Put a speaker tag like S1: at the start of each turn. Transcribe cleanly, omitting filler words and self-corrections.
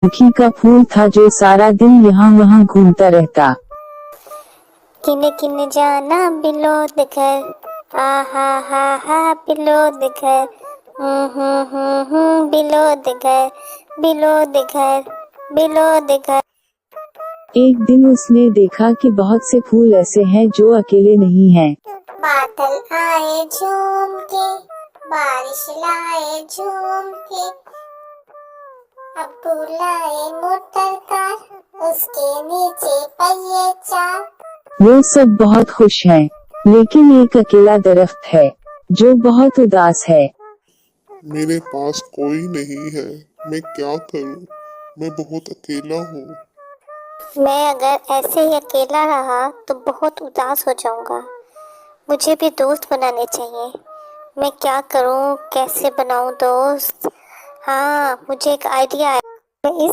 S1: सूरजमुखी का फूल था जो सारा दिन यहाँ वहाँ घूमता रहता।
S2: किने किने जाना बिलोद घर, आ हा बिलोद घर, बिलोद घर, बिलोद घर, बिलोद घर।
S1: एक दिन उसने देखा कि बहुत से फूल ऐसे हैं जो अकेले नहीं हैं।
S2: बादल आए झूम के, बारिश लाए झूम के, अब्बू लाए मोटर कार, उसके नीचे पहिए चार।
S1: वो सब बहुत खुश हैं, लेकिन एक अकेला दरख्त है जो बहुत उदास है।
S3: मेरे पास कोई नहीं है, मैं क्या करूं? मैं बहुत अकेला हूँ।
S2: मैं अगर ऐसे ही अकेला रहा तो बहुत उदास हो जाऊंगा। मुझे भी दोस्त बनाने चाहिए। मैं क्या करूं, कैसे बनाऊं दोस्त? हाँ, मुझे एक आइडिया है। मैं इस